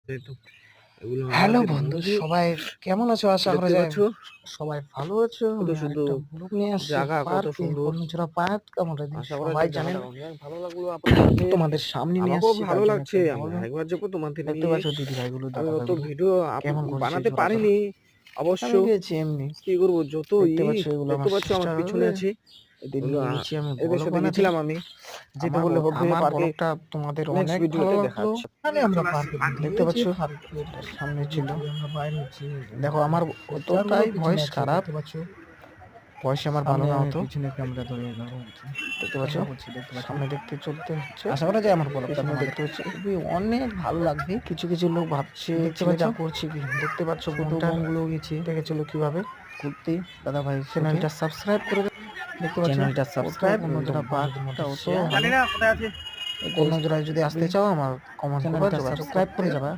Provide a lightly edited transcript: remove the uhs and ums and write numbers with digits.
তো এগুলো হ্যালো আমাদের বন্ধু, বন্ধু। সবাই কেমন আছো? আশা করা দেখতে যায় পাচ্ছ সবাই ভালো আছো। কত আমি সুন্দর আরেকটা ব্লগ নিয়ে আসছি জায়গা, কত পার্কে, সুন্দর। কর্ণচূড়া পার্ক। আমাদের আশা করা সবাই যায় জানেন, জায়গাটা অনেক ভালো লাগলো আপনাদের। তোমাদের সামনে নিয়ে আমাকেও আসছি, তার ভালো জন্য লাগছে। একটা আমরা ব্লগ। একবার যাবো তোমাদের দেখতে নিয়ে। পাচ্ছ দিদি ভাইগুলো, আমি দাদা অত ভাইগুলো ভিডিও কেমন করছে বানাতে জোড়াটা। পারিনি অবশ্য। আমি গেছি এমনি। কি করবো, যত দেখতে পাচ্ছ এগুলো দেখতে আমার পাচ্ছ আমার সিস্টার পিছনে হবে, আছি। এদের এগুলো নিয়ে গেছি আমি এদের ব্লগ সাথে বানাতে। গেছিলাম আমি। যেতে আমার বললে হবে, আমার পার্কে ব্লগটা তোমাদের নেক্সট অনেক ভালো ভিডিওতে লাগলো। দেখাচ্ছি। আমরা চলে আসছি পার্কে পার্কে। দেখতে পাচ্ছ সামনে ছিল। দেখো আমার অতটাই ভয়েস খারাপ, ভয়েস আমার ভালো না হতো। পিছনে ক্যামেরা ধরে দেখতে পাচ্ছ দেখতে পাচ্ছ। সামনে দেখতে চলতে হচ্ছে, আশা করা যায় আমার ব্লগটা পেছনে তোমাদের দেখতে পাচ্ছি খুবই অনেক ভালো লাগবে। কিছু কিছু লোক ভাবছে দেখতে পাচ্ছ ছেলেটা করছে কি, দেখতে পাচ্ছ ছোট বোনটা বোনগুলো গেছে দেখে চলো কিভাবে ঘুরতে দাদা ভাইয়ের সাথে। চ্যানেলটা সাবস্ক্রাইব করে দাও। দেখতে পাচ্ছ চ্যানেলটা কত সাবস্ক্রাইব, বন্ধুরা পার্কটা বন্ধুদের অত শেয়ার। ভালো। জানি না কোথায় আছে। অন্য জোড়ায় যদি আসতে চাও আমার কমেন্ট করবা, চ্যানেলটা যোগাযোগ সাবস্ক্রাইব করতে করে যাবা।